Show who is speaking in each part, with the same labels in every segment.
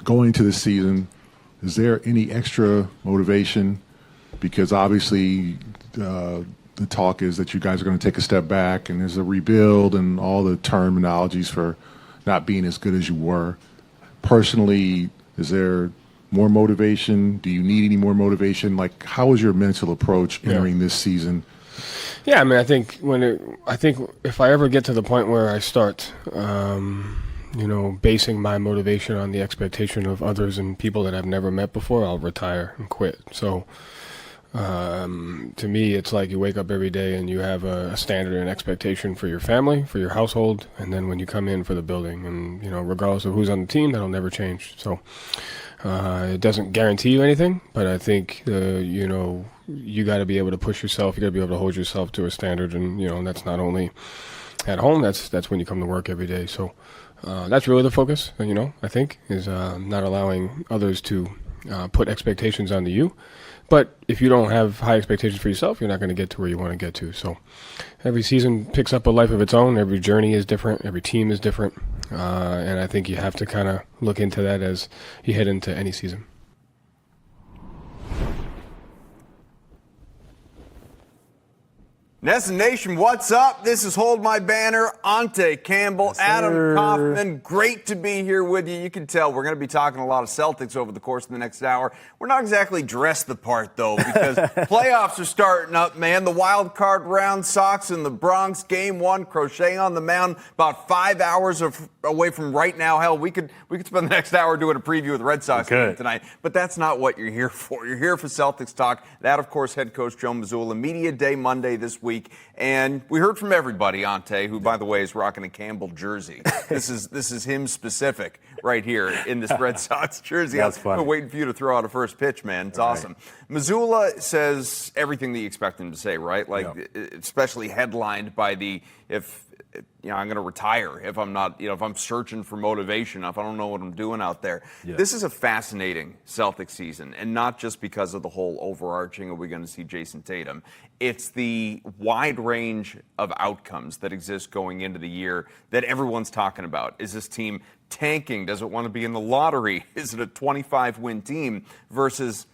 Speaker 1: going to the season, is there any extra motivation? Because obviously the talk is that you guys are going to take a step back and there's a rebuild and all the terminologies for not being as good as you were. Personally, is there more motivation? Do you need any more motivation? Like, how is your mental approach entering this season?
Speaker 2: Yeah, I mean, I think if I ever get to the point where I start, basing my motivation on the expectation of others and people that I've never met before, I'll retire and quit. So, to me, it's like you wake up every day and you have a standard and expectation for your family, for your household, and then when you come in for the building, and regardless of who's on the team, that'll never change. So. It doesn't guarantee you anything, but I think, you got to be able to push yourself. You got to be able to hold yourself to a standard. And, that's not only at home, that's when you come to work every day. So that's really the focus, I think, is not allowing others to put expectations onto you. But if you don't have high expectations for yourself, you're not going to get to where you want to get to. So every season picks up a life of its own. Every journey is different. Every team is different. And I think you have to kind of look into that as you head into any season.
Speaker 3: Nessa Nation, what's up? This is Hold My Banner. Ountae, Campbell,
Speaker 4: Yes,
Speaker 3: Adam Kaufman. Great to be here with you. You can tell we're going to be talking a lot of Celtics over the course of the next hour. We're not exactly dressed the part, though, because playoffs are starting up, man. The wild card round, Sox in the Bronx, Game 1, Crochet on the mound, about 5 hours away from right now. Hell, we could spend the next hour doing a preview of the Red Sox game tonight, but that's not what you're here for. You're here for Celtics talk. That, of course, head coach Joe Mazzulla. Media Day Monday this week. And we heard from everybody, Ountae, who, by the way, is rocking a Campbell jersey. This is him specific right here in this Red Sox jersey.
Speaker 4: That's
Speaker 3: I've
Speaker 4: funny.
Speaker 3: been waiting for you to throw out a first pitch, man. It's awesome. Mazzulla says everything that you expect him to say, right? Like, especially headlined by I'm going to retire if I'm not, if I'm searching for motivation, if I don't know what I'm doing out there. Yeah. This is a fascinating Celtics season, and not just because of the whole overarching, are we going to see Jayson Tatum? It's the wide range of outcomes that exist going into the year that everyone's talking about. Is this team tanking? Does it want to be in the lottery? Is it a 25-win team versus...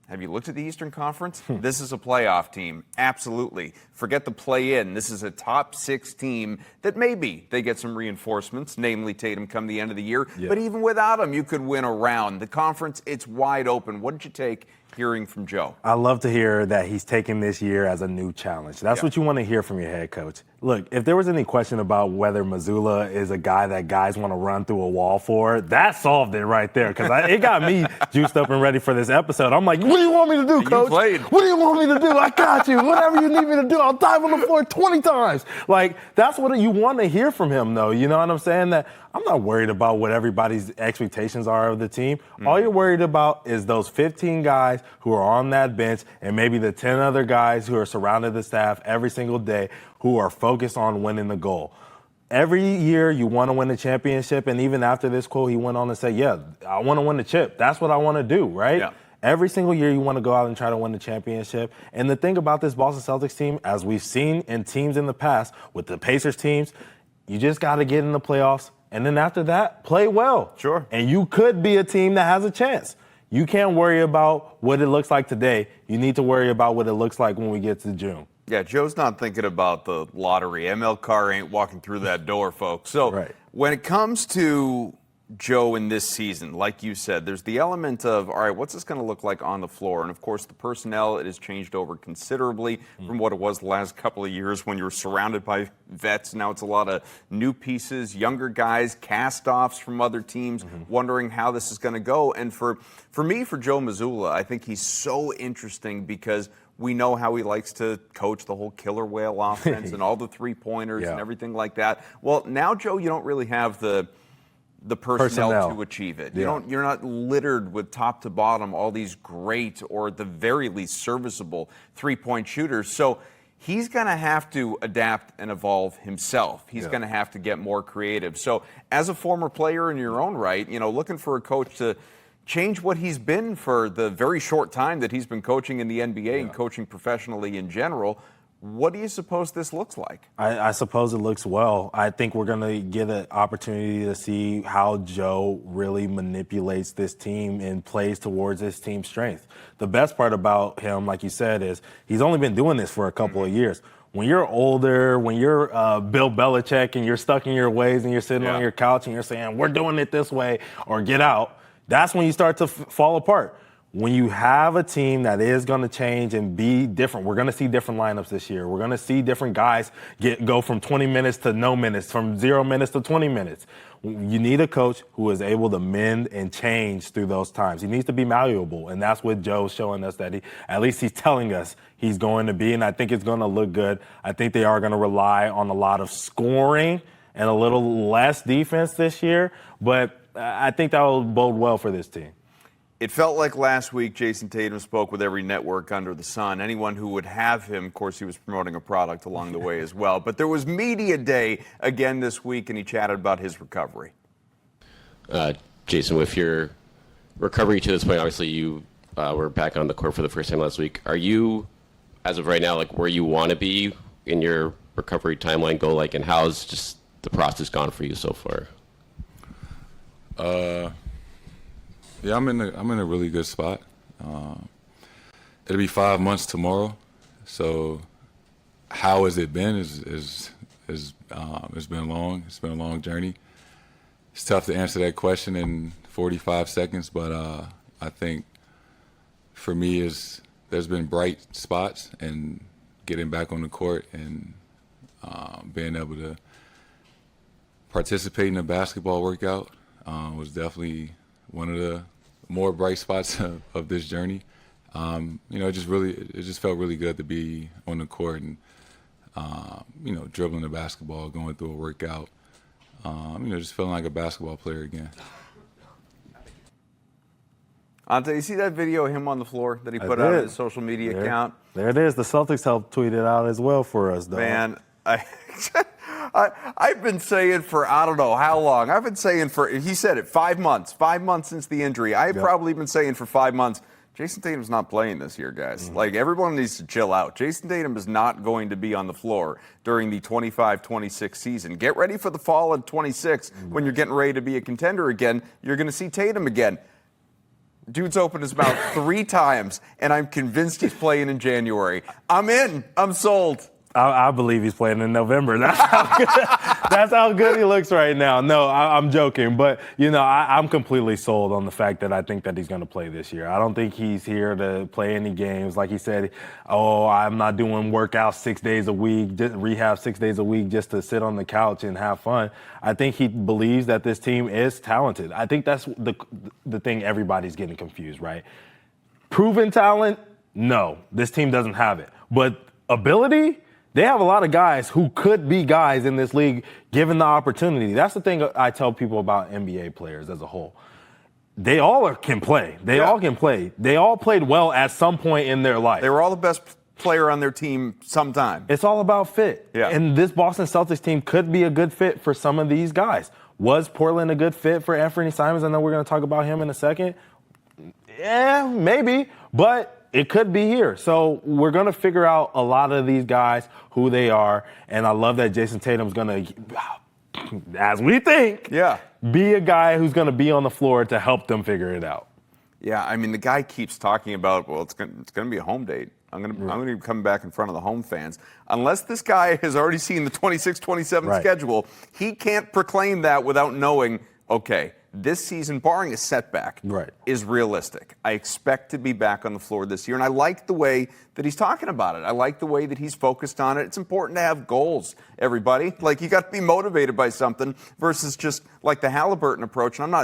Speaker 3: Have you looked at the Eastern Conference? This is a playoff team. Absolutely. Forget the play-in. This is a top 6 team that maybe they get some reinforcements, namely Tatum come the end of the year. Yeah. But even without him, you could win a round. The conference, it's wide open. What did you take hearing from Joe?
Speaker 4: I love to hear that he's taking this year as a new challenge. That's what you want to hear from your head coach. Look, if there was any question about whether Mazzulla is a guy that guys want to run through a wall for, that solved it right there, because it got me juiced up and ready for this episode. I'm like, what do you want me to do, coach? What do you want me to do? I got you. Whatever you need me to do, I'll dive on the floor 20 times. Like, that's what you want to hear from him, though. You know what I'm saying? That I'm not worried about what everybody's expectations are of the team. All you're worried about is those 15 guys who are on that bench and maybe the 10 other guys who are surrounded the staff every single day who are focused on winning the goal. Every year you want to win the championship, and even after this quote, he went on to say, I want to win the chip. That's what I want to do, right? Yeah. Every single year you want to go out and try to win the championship. And the thing about this Boston Celtics team, as we've seen in teams in the past with the Pacers teams, you just got to get in the playoffs. And then after that, play well.
Speaker 3: Sure.
Speaker 4: And you could be a team that has a chance. You can't worry about what it looks like today. You need to worry about what it looks like when we get to June.
Speaker 3: Yeah, Joe's not thinking about the lottery. ML Carr ain't walking through that door, folks. So when it comes to Joe in this season, like you said, there's the element of, all right, what's this going to look like on the floor? And, of course, the personnel, it has changed over considerably from what it was the last couple of years when you were surrounded by vets. Now it's a lot of new pieces, younger guys, cast-offs from other teams, wondering how this is going to go. And for me, for Joe Mazzulla, I think he's so interesting because we know how he likes to coach the whole killer whale offense and all the three-pointers and everything like that. Well, now, Joe, you don't really have the personnel to achieve it. You're not littered with top to bottom all these great or at the very least serviceable three-point shooters. So he's going to have to adapt and evolve himself. He's going to have to get more creative. So as a former player in your own right, looking for a coach to change what he's been for the very short time that he's been coaching in the NBA and coaching professionally in general, What do you suppose this looks like?
Speaker 4: I suppose it looks well. I think we're going to get an opportunity to see how Joe really manipulates this team and plays towards this team's strength. The best part about him, like you said, is he's only been doing this for a couple of years. When you're older, when you're Bill Belichick and you're stuck in your ways and you're sitting on your couch and you're saying, we're doing it this way or get out, that's when you start to fall apart. When you have a team that is going to change and be different, we're going to see different lineups this year. We're going to see different guys go from 20 minutes to no minutes, from 0 minutes to 20 minutes. You need a coach who is able to mend and change through those times. He needs to be malleable, and that's what Joe's showing us that at least he's telling us he's going to be, and I think it's going to look good. I think they are going to rely on a lot of scoring and a little less defense this year, but I think that will bode well for this team.
Speaker 3: It felt like last week Jayson Tatum spoke with every network under the sun. Anyone who would have him, of course, he was promoting a product along the way as well. But there was media day again this week, and he chatted about his recovery.
Speaker 5: Jayson, with your recovery to this point, obviously you were back on the court for the first time last week. Are you, as of right now, like where you want to be in your recovery timeline go? Like, and how's just the process gone for you so far?
Speaker 6: Yeah, I'm in a really good spot. It'll be 5 months tomorrow. So, how has it been? It's been long. It's been a long journey. It's tough to answer that question in 45 seconds, but I think for me there's been bright spots, and getting back on the court and being able to participate in a basketball workout was definitely one of the more bright spots of this journey. It just felt really good to be on the court and, dribbling the basketball, going through a workout, just feeling like a basketball player again.
Speaker 3: Ountae, you see that video of him on the floor that he put out on his social media account?
Speaker 4: There it is. The Celtics helped tweet it out as well for us, though.
Speaker 3: Man, I've been saying for I don't know how long. I've been saying he said it, 5 months. 5 months since the injury. I've probably been saying for 5 months, Jayson Tatum's not playing this year, guys. Like, everyone needs to chill out. Jayson Tatum is not going to be on the floor during the 25-26 season. Get ready for the fall of 26 when you're getting ready to be a contender again. You're going to see Tatum again. Dude's opened his mouth 3 times, and I'm convinced he's playing in January. I'm in. I'm sold.
Speaker 4: I believe he's playing in November. That's how good he looks right now. No, I'm joking. But, I'm completely sold on the fact that I think that he's going to play this year. I don't think he's here to play any games. Like he said, I'm not doing workouts 6 days a week, rehab 6 days a week just to sit on the couch and have fun. I think he believes that this team is talented. I think that's the thing everybody's getting confused, right? Proven talent? No, this team doesn't have it. But ability? They have a lot of guys who could be guys in this league given the opportunity. That's the thing I tell people about NBA players as a whole. They all can play. They all can play. They all played well at some point in their life.
Speaker 3: They were all the best player on their team sometime.
Speaker 4: It's all about fit.
Speaker 3: Yeah.
Speaker 4: And this Boston Celtics team could be a good fit for some of these guys. Was Portland a good fit for Anfernee Simons? I know we're going to talk about him in a second. Yeah, maybe. But it could be here. So we're going to figure out a lot of these guys, who they are. And I love that Jayson Tatum's going to, as we think, be a guy who's going to be on the floor to help them figure it out.
Speaker 3: Yeah, I mean, the guy keeps talking about, it's going to be a home date. I'm going to come back in front of the home fans. Unless this guy has already seen the 26-27 schedule, he can't proclaim that without knowing, okay, this season, barring a setback, is realistic. I expect to be back on the floor this year, and I like the way that he's talking about it. I like the way that he's focused on it. It's important to have goals, everybody. Like, you got to be motivated by something versus just like the Halliburton approach. And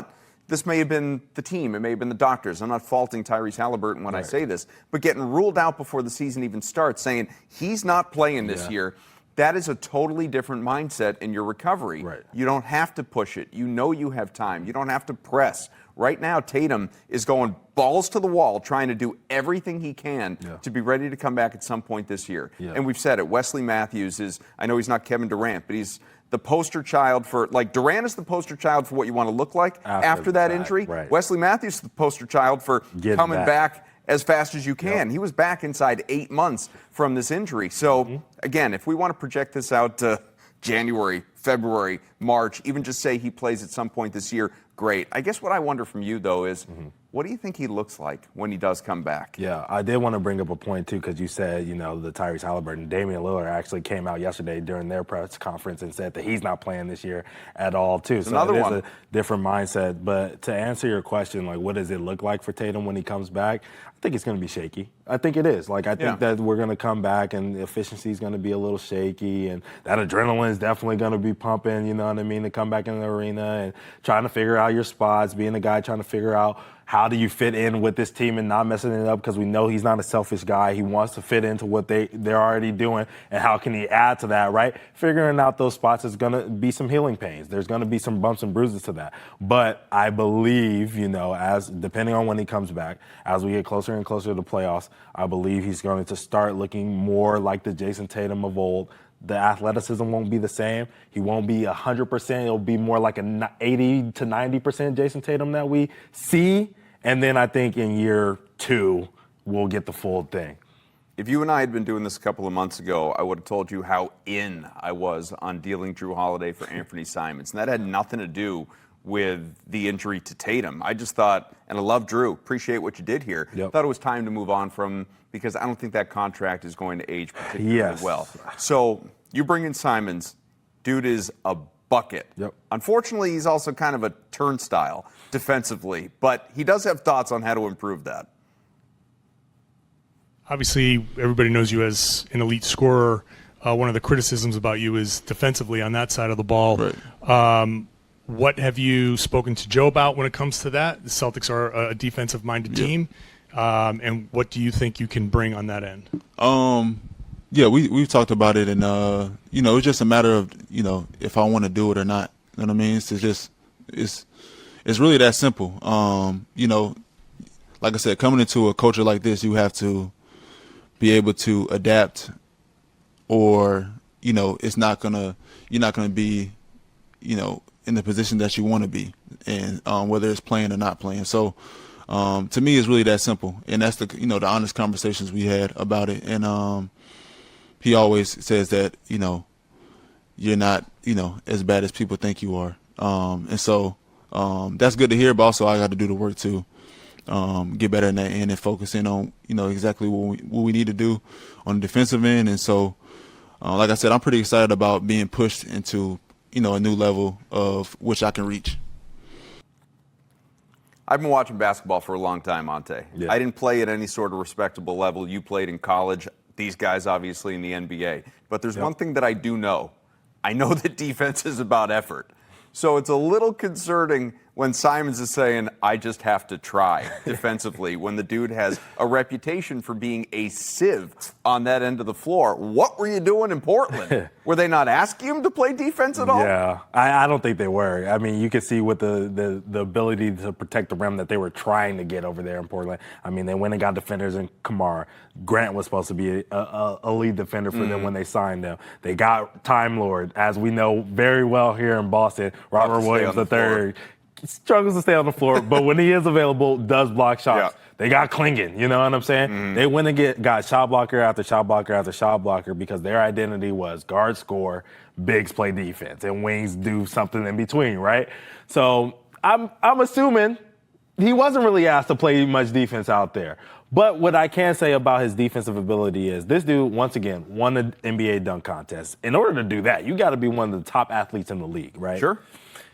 Speaker 3: this may have been the team. It may have been the doctors. I'm not faulting Tyrese Halliburton when I say this, but getting ruled out before the season even starts, saying he's not playing this year, that is a totally different mindset in your recovery. You don't have to push it. You know you have time. You don't have to press. Right now, Tatum is going balls to the wall, trying to do everything he can to be ready to come back at some point this year. And we've said it. Wesley Matthews is, I know he's not Kevin Durant, but he's the poster child for, like, Durant is the poster child for what you want to look like after that injury. Wesley Matthews is the poster child for coming back as fast as you can. He was back inside 8 months from this injury. So, again, if we want to project this out to January, February, March, even just say he plays at some point this year, great. I guess what I wonder from you, though, is what do you think he looks like when he does come back?
Speaker 4: Yeah, I did want to bring up a point, too, because you said, the Tyrese Halliburton. Damian Lillard actually came out yesterday during their press conference and said that he's not playing this year at all, too. So
Speaker 3: another
Speaker 4: it is
Speaker 3: one.
Speaker 4: a different mindset. But to answer your question, like, what does it look like for Tatum when he comes back? I think it's going to be shaky. I think it is. Like, I think that we're going to come back and the efficiency is going to be a little shaky, and that adrenaline is definitely going to be pumping, you know what I mean, to come back in the arena and trying to figure out your spots, being the guy trying to figure out how do you fit in with this team and not messing it up, because we know he's not a selfish guy. He wants to fit into what they're already doing, and how can he add to that, right? Figuring out those spots is going to be some healing pains. There's going to be some bumps and bruises to that. But I believe, as depending on when he comes back, as we get closer and closer to the playoffs, I believe he's going to start looking more like the Jayson Tatum of old. The athleticism won't be the same. He won't be 100%. It'll be more like an 80 to 90% Jayson Tatum that we see. And then I think in year 2, we'll get the full thing.
Speaker 3: If you and I had been doing this a couple of months ago, I would have told you how in I was on dealing Drew Holiday for Anfernee Simons. And that had nothing to do with the injury to Tatum. I just thought, and I love Drew, appreciate what you did here. Thought it was time to move on from, because I don't think that contract is going to age particularly well. So you bring in Simons, dude is a bucket. Unfortunately, he's also kind of a turnstile defensively, but he does have thoughts on how to improve that.
Speaker 7: Obviously, everybody knows you as an elite scorer. One of the criticisms about you is defensively on that side of the ball.
Speaker 6: Right.
Speaker 7: What have you spoken to Joe about when it comes to that? The Celtics are a defensive-minded team. And what do you think you can bring on that end?
Speaker 8: Yeah, we've talked about it, and it's just a matter of if I want to do it or not. You know what I mean? It's really that simple. Like I said, coming into a culture like this, you have to be able to adapt, or you're not gonna be in the position that you want to be, and whether it's playing or not playing. So to me, it's really that simple, and that's the honest conversations we had about it. And he always says that you're not as bad as people think you are, and so that's good to hear. But also, I got to do the work to get better in that end and focus in on exactly what we need to do on the defensive end. And so, like I said, I'm pretty excited about being pushed into a new level of which I can reach.
Speaker 3: I've been watching basketball for a long time, Ountae. I didn't play at any sort of respectable level. You played in college. These guys, obviously, in the NBA. But there's one thing that I do know. I know that defense is about effort. So it's a little concerning when Simons is saying, I just have to try defensively, when the dude has a reputation for being a sieve on that end of the floor. What were you doing in Portland? Were they not asking him to play defense at all?
Speaker 4: Yeah, I don't think they were. I mean, you could see with the ability to protect the rim that they were trying to get over there in Portland. I mean, they went and got defenders in Kamara. Grant was supposed to be a lead defender for them when they signed them. They got Time Lord, as we know very well here in Boston, Robert Williams III. Struggles to stay on the floor, but when he is available, does block shots. They got Klingon, you know what I'm saying? They went and got shot blocker after shot blocker after shot blocker, because their identity was guard score, bigs play defense, and wings do something in between, right? So I'm assuming he wasn't really asked to play much defense out there. But what I can say about his defensive ability is this dude, once again, won the NBA dunk contest. In order to do that, you got to be one of the top athletes in the league, right?
Speaker 3: Sure.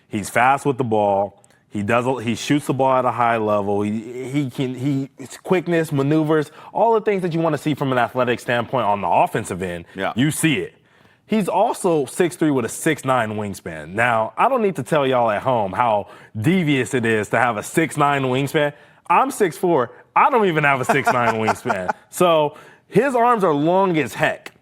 Speaker 4: He's fast with the ball. He shoots the ball at a high level. His quickness, maneuvers, all the things that you want to see from an athletic standpoint on the offensive end. You see it. He's also 6'3" with a 6'9" wingspan. Now, I don't need to tell y'all at home how devious it is to have a 6'9" wingspan. I'm 6'4". I don't even have a 6'9" wingspan. So his arms are long as heck.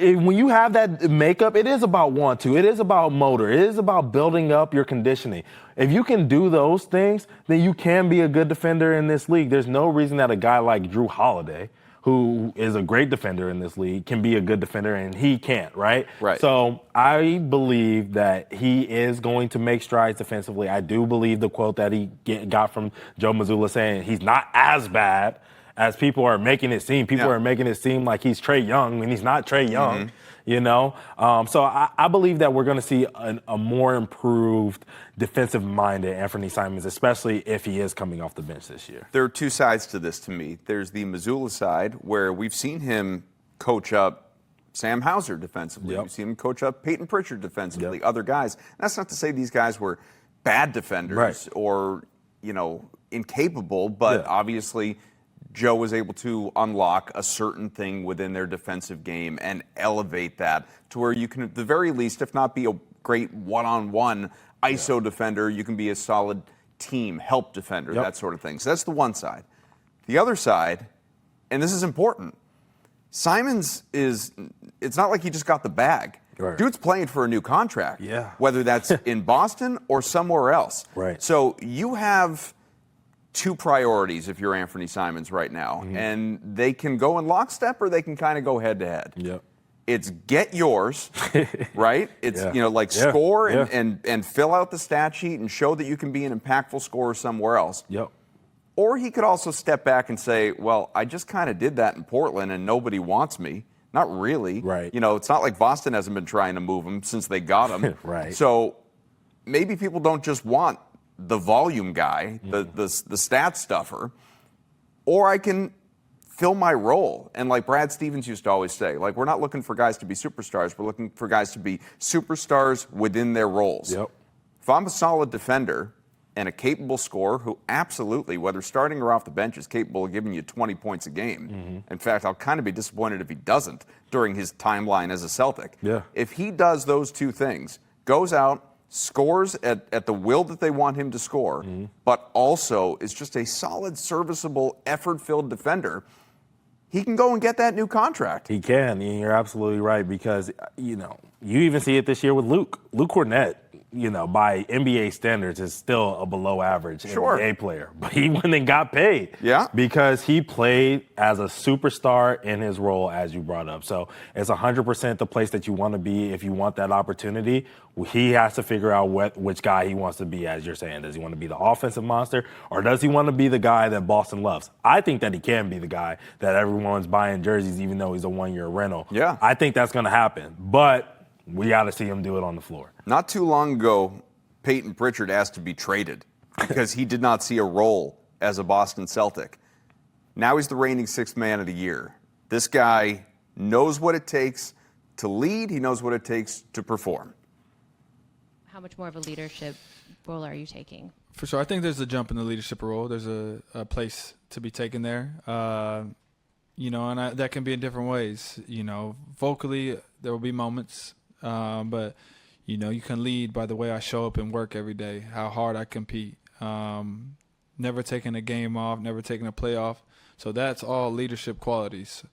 Speaker 4: When you have that makeup, it is about want-to. It is about motor. It is about building up your conditioning. If you can do those things, then you can be a good defender in this league. There's no reason that a guy like Drew Holiday, who is a great defender in this league, can be a good defender, and he can't, right?
Speaker 3: Right.
Speaker 4: So I believe that he is going to make strides defensively. I do believe the quote that he got from Joe Mazzulla saying he's not as bad as people are making it seem. People are making it seem like he's Trae Young, and he's not Trae Young. You know, so I believe that we're going to see a more improved defensive-minded Anfernee Simons, especially if he is coming off the bench this year.
Speaker 3: There are two sides to this to me. There's the Mazzulla side, where we've seen him coach up Sam Hauser defensively. We've seen him coach up Payton Pritchard defensively, other guys. And that's not to say these guys were bad defenders or, you know, incapable, but obviously Joe was able to unlock a certain thing within their defensive game and elevate that to where you can, at the very least, if not be a great one-on-one ISO defender, you can be a solid team help defender, that sort of thing. So that's the one side. The other side, and this is important, Simons is, it's not like he just got the bag. Dude's playing for a new contract, whether that's in Boston or somewhere else. So you have two priorities if you're Anfernee Simons right now, and they can go in lockstep or they can kind of go head-to-head. It's get yours, right? It's, you know, like score and fill out the stat sheet and show that you can be an impactful scorer somewhere else. Or he could also step back and say, well, I just kind of did that in Portland and nobody wants me. Not really. You know, it's not like Boston hasn't been trying to move him since they got him. So maybe people don't just want the volume guy, the stat stuffer, or I can fill my role. And like Brad Stevens used to always say, like, we're not looking for guys to be superstars. We're looking for guys to be superstars within their roles. If I'm a solid defender and a capable scorer who absolutely, whether starting or off the bench, is capable of giving you 20 points a game. In fact, I'll kind of be disappointed if he doesn't during his timeline as a Celtic. If he does those two things, goes out, scores at the will that they want him to score, but also is just a solid, serviceable, effort-filled defender, he can go and get that new contract.
Speaker 4: He can, and you're absolutely right, because, you know, you even see it this year with Luke. Luke Cornett, you know, by NBA standards, is still a below average NBA player. But he went and got paid. Because he played as a superstar in his role, as you brought up. So it's 100% the place that you want to be if you want that opportunity. He has to figure out which guy he wants to be, as you're saying. Does he want to be the offensive monster, or does he want to be the guy that Boston loves? I think that he can be the guy that everyone's buying jerseys, even though he's a one-year rental. I think that's going to happen. But we got to see him do it on the floor.
Speaker 3: Not too long ago, Payton Pritchard asked to be traded because he did not see a role as a Boston Celtic. Now he's the reigning sixth man of the year. This guy knows what it takes to lead. He knows what it takes to perform.
Speaker 9: How much more of a leadership role are you taking?
Speaker 10: For sure. I think there's a jump in the leadership role. There's a place to be taken there. You know, and that can be in different ways. You know, vocally, there will be moments. But, you know, you can lead by the way I show up and work every day, how hard I compete, never taking a game off, never taking a play off. So that's all leadership qualities.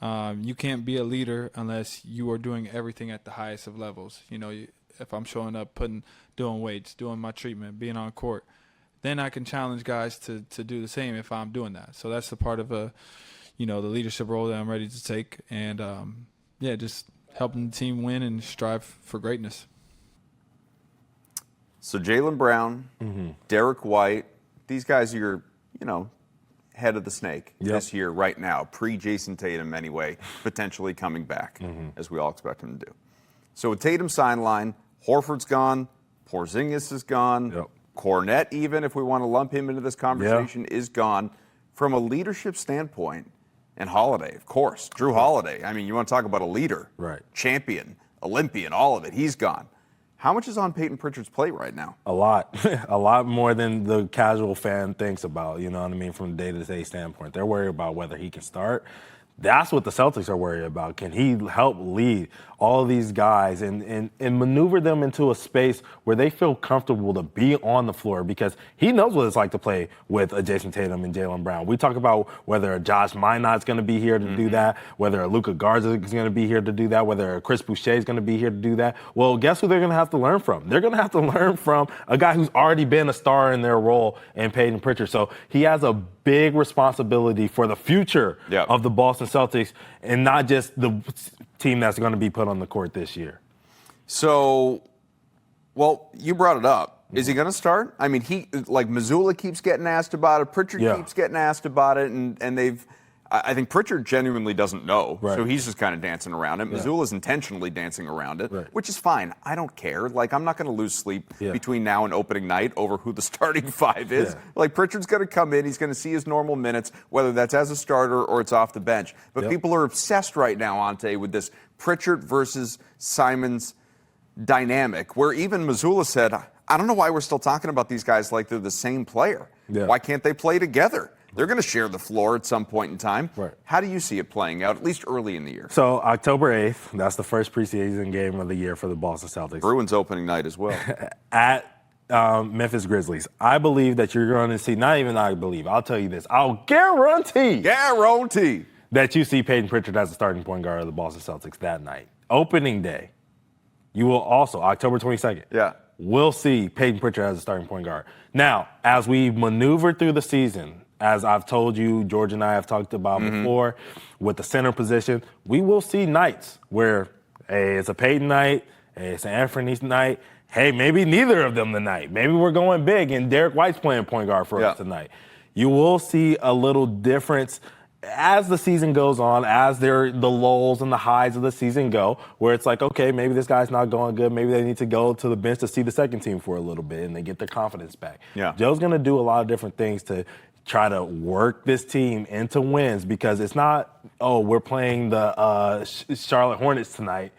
Speaker 10: You can't be a leader unless you are doing everything at the highest of levels. You know, if I'm showing up, doing weights, doing my treatment, being on court, then I can challenge guys to do the same if I'm doing that. So that's the part of the leadership role that I'm ready to take. And, just helping the team win and strive for greatness.
Speaker 3: So Jaylen Brown, Derek White, these guys are your, head of the snake this year right now, pre-Jayson Tatum anyway, potentially coming back, as we all expect him to do. So with Tatum's sideline, Horford's gone, Porzingis is gone, Cornette even, if we want to lump him into this conversation, is gone. From a leadership standpoint, and Holiday, of course. Drew Holiday. I mean, you want to talk about a leader. Champion, Olympian, all of it. He's gone. How much is on Payton Pritchard's plate right now?
Speaker 4: A lot. A lot more than the casual fan thinks about, you know what I mean, from a day-to-day standpoint. They're worried about whether he can start. That's what the Celtics are worried about. Can he help lead all of these guys and maneuver them into a space where they feel comfortable to be on the floor? Because he knows what it's like to play with a Jayson Tatum and Jaylen Brown. We talk about whether a Josh Minot's going to be here to do that, whether a Luka Garza is going to be here to do that, whether a Chris Boucher is going to be here to do that. Well, guess who they're going to have to learn from? They're going to have to learn from a guy who's already been a star in their role in Payton Pritchard. So he has a big responsibility for the future of the Boston Celtics and not just the team that's going to be put on the court this year.
Speaker 3: So, well, you brought it up. Is he going to start? I mean, Mazzulla keeps getting asked about it. Pritchard keeps getting asked about it, and I think Pritchard genuinely doesn't know, so he's just kind of dancing around it. Mazzulla's intentionally dancing around it, which is fine. I don't care. Like, I'm not going to lose sleep between now and opening night over who the starting five is. Like, Pritchard's going to come in. He's going to see his normal minutes, whether that's as a starter or it's off the bench. But people are obsessed right now, Ountae, with this Pritchard versus Simons dynamic, where even Mazzulla said, I don't know why we're still talking about these guys like they're the same player. Why can't they play together? They're going to share the floor at some point in time. How do you see it playing out, at least early in the year?
Speaker 4: So October 8th, that's the first preseason game of the year for the Boston Celtics.
Speaker 3: Bruins opening night as well.
Speaker 4: At Memphis Grizzlies. I believe that you're going to see, not even I believe, I'll tell you this, I'll guarantee that you see Payton Pritchard as the starting point guard of the Boston Celtics that night. Opening day. You will also, October 22nd, we'll see Payton Pritchard as the starting point guard. Now, as we maneuver through the season, as I've told you, George and I have talked about before, with the center position, we will see nights where, hey, it's a Payton night, hey, it's an Anfernee night, hey, maybe neither of them tonight. Maybe we're going big and Derek White's playing point guard for us tonight. You will see a little difference as the season goes on, as the lulls and the highs of the season go, where it's like, okay, maybe this guy's not going good. Maybe they need to go to the bench to see the second team for a little bit and they get their confidence back. Joe's going to do a lot of different things to try to work this team into wins, because it's not, we're playing the Charlotte Hornets tonight.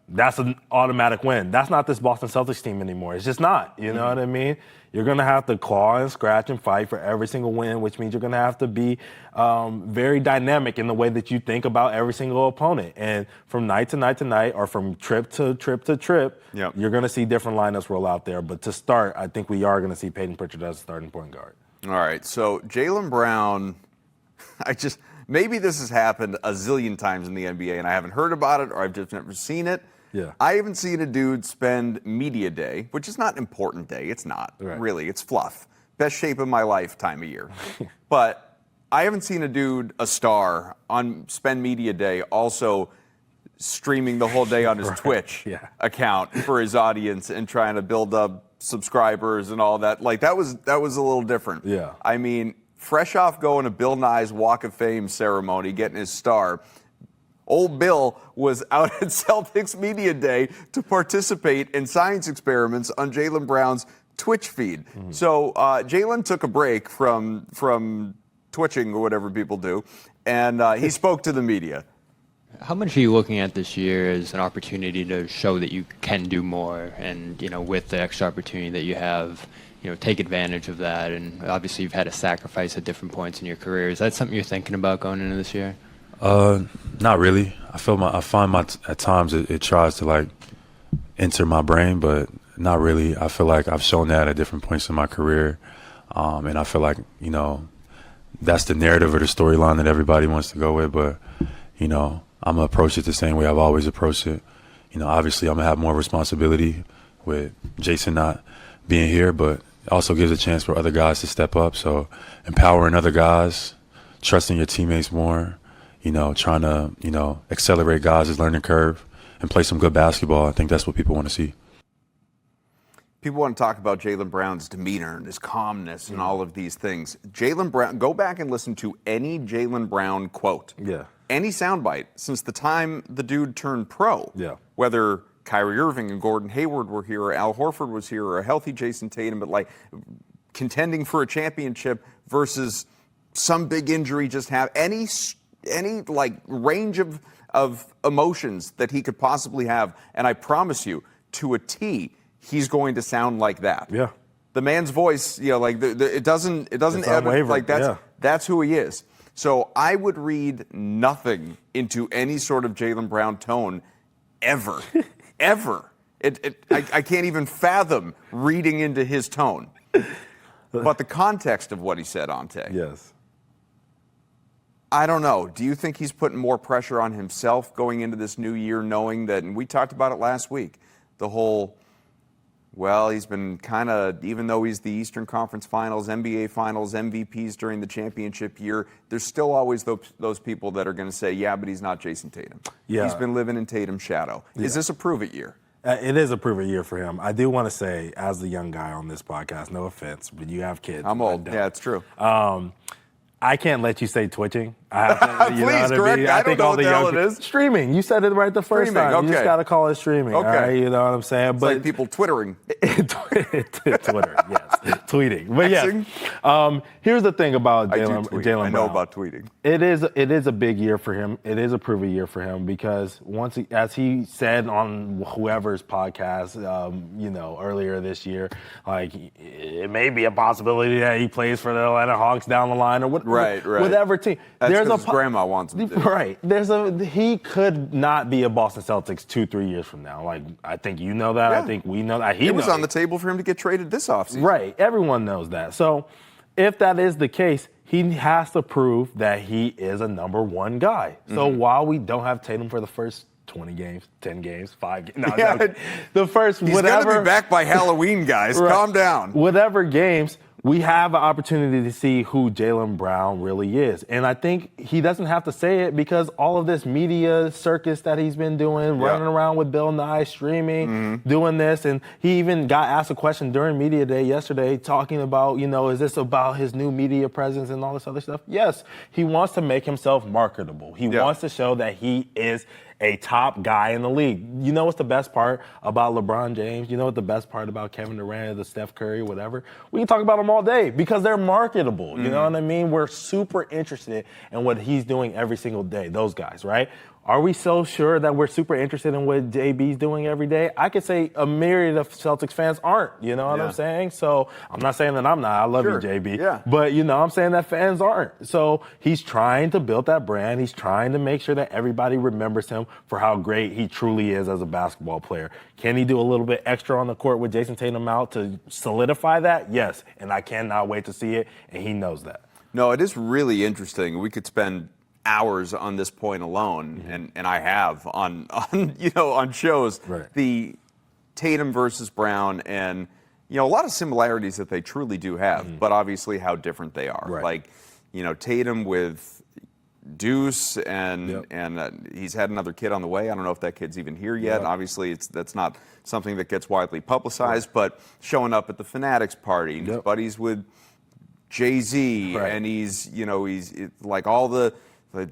Speaker 4: That's an automatic win. That's not this Boston Celtics team anymore. It's just not. You know what I mean? You're going to have to claw and scratch and fight for every single win, which means you're going to have to be very dynamic in the way that you think about every single opponent. And from night to night to night, or from trip to trip to trip, you're going to see different lineups roll out there. But to start, I think we are going to see Payton Pritchard as a starting point guard.
Speaker 3: All right, so Jaylen Brown, maybe this has happened a zillion times in the NBA and I haven't heard about it or I've just never seen it. I haven't seen a dude spend media day, which is not important day. It's not, really. It's fluff. Best shape of my life time of year. But I haven't seen a star, spend media day also streaming the whole day on his Twitch account for his audience and trying to build up subscribers and all that. Like, that was a little different. I mean, fresh off going to Bill Nye's Walk of Fame ceremony, getting his star, old Bill was out at Celtics Media Day to participate in science experiments on Jaylen Brown's Twitch feed. So Jaylen took a break from twitching or whatever people do, and he spoke to the media.
Speaker 11: How much are you looking at this year as an opportunity to show that you can do more, and with the extra opportunity that you have, take advantage of that? And obviously you've had to sacrifice at different points in your career. Is that something you're thinking about going into this year?
Speaker 6: Not really. I find at times it tries to enter my brain, but not really. I feel like I've shown that at different points in my career, and I feel like that's the narrative or the storyline that everybody wants to go with. But I'm gonna approach it the same way I've always approached it. Obviously I'm gonna have more responsibility with Jayson not being here, but it also gives a chance for other guys to step up. So empowering other guys, trusting your teammates more, trying to, accelerate guys' learning curve and play some good basketball. I think that's what people want to see.
Speaker 3: People want to talk about Jaylen Brown's demeanor and his calmness and all of these things. Jaylen Brown, go back and listen to any Jaylen Brown quote. Any soundbite since the time the dude turned pro. Whether Kyrie Irving and Gordon Hayward were here, or Al Horford was here, or a healthy Jayson Tatum, but contending for a championship versus some big injury, just have any range of emotions that he could possibly have, and I promise you, to a T, he's going to sound like that. The man's voice, it doesn't ebb. That's who he is. So I would read nothing into any sort of Jaylen Brown tone ever, ever. I can't even fathom reading into his tone. But the context of what he said, Ountae.
Speaker 4: Yes.
Speaker 3: I don't know. Do you think he's putting more pressure on himself going into this new year, knowing that, and we talked about it last week, the whole, well, he's been kind of, even though he's the Eastern Conference Finals, NBA Finals, MVPs during the championship year, there's still always those people that are going to say, yeah, but he's not Jayson Tatum.
Speaker 4: Yeah.
Speaker 3: He's been living in Tatum's shadow.
Speaker 4: Yeah.
Speaker 3: Is this a prove-it year?
Speaker 4: It is a prove-it year for him. I do want to say, as the young guy on this podcast, no offense, but you have kids.
Speaker 3: I'm old. Yeah, it's true.
Speaker 4: I can't let you say twitching. I have to, you know
Speaker 3: Please,
Speaker 4: what
Speaker 3: correct.
Speaker 4: I mean?
Speaker 3: I don't know what the hell it is.
Speaker 4: Streaming. You said it right the first
Speaker 3: Streaming,
Speaker 4: time. You just
Speaker 3: okay.
Speaker 4: got to call it streaming.
Speaker 3: Okay.
Speaker 4: All right? You know what I'm saying?
Speaker 3: It's like people twittering.
Speaker 4: Twitter, yes. Tweeting. But yes, here's the thing about Jaylen Brown.
Speaker 3: I know about tweeting.
Speaker 4: It is a big year for him. It is a prove-it year for him because as he said on whoever's podcast, earlier this year, like it may be a possibility that he plays for the Atlanta Hawks down the line or whatever team.
Speaker 3: That's because his grandma wants him to.
Speaker 4: Right. He could not be a Boston Celtics 2-3 years from now. Like I think you know that.
Speaker 3: Yeah.
Speaker 4: I think we know that.
Speaker 3: It was on the table for him to get traded this offseason.
Speaker 4: Right. Everyone knows that. So if that is the case, he has to prove that he is a number one guy. So while we don't have Tatum for the first 20 games, 10 games, 5 games. No, the first
Speaker 3: He's
Speaker 4: whatever.
Speaker 3: He's going to be back by Halloween, guys.
Speaker 4: Right.
Speaker 3: Calm down.
Speaker 4: Whatever games, we have an opportunity to see who Jaylen Brown really is. And I think he doesn't have to say it because all of this media circus that he's been doing, running around with Bill Nye, streaming, doing this. And he even got asked a question during Media Day yesterday talking about, is this about his new media presence and all this other stuff? Yes, he wants to make himself marketable. He wants to show that he is a top guy in the league. You know what's the best part about LeBron James? You know what the best part about Kevin Durant, the Steph Curry, whatever? We can talk about them all day because they're marketable. You know what I mean? We're super interested in what he's doing every single day, those guys, right? Are we so sure that we're super interested in what JB's doing every day? I could say a myriad of Celtics fans aren't, you know what I'm saying? So I'm not saying that I'm not. I love you, JB.
Speaker 3: Yeah.
Speaker 4: But, I'm saying that fans aren't. So he's trying to build that brand. He's trying to make sure that everybody remembers him for how great he truly is as a basketball player. Can he do a little bit extra on the court with Jayson Tatum out to solidify that? Yes. And I cannot wait to see it, and he knows that.
Speaker 3: No, it is really interesting. We could spend hours on this point alone, and I have on shows.
Speaker 4: Right.
Speaker 3: The Tatum versus Brown, and a lot of similarities that they truly do have, but obviously how different they are.
Speaker 4: Right.
Speaker 3: Like Tatum with Deuce, and he's had another kid on the way. I don't know if that kid's even here yet. Obviously, that's not something that gets widely publicized, but showing up at the Fanatics party, and his buddies with Jay-Z, and he's like all the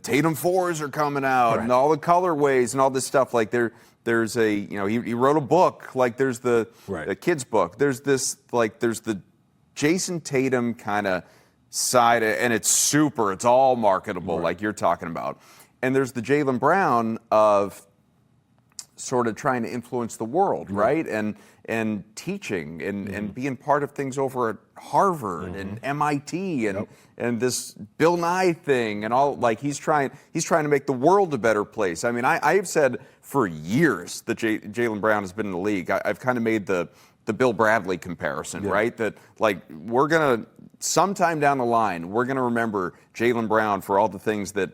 Speaker 3: Tatum 4s are coming out, and all the colorways and all this stuff. Like there's a he wrote a book. Like there's the kid's book. There's this there's the Jayson Tatum kind of side, and it's all marketable, like you're talking about. And there's the Jaylen Brown of sort of trying to influence the world, right? And teaching and being part of things over at Harvard and MIT and this Bill Nye thing and all. Like he's trying to make the world a better place. I mean, I've said for years that Jaylen Brown has been in the league. I've kind of made the Bill Bradley comparison, right? That we're gonna sometime down the line we're gonna remember Jaylen Brown for all the things that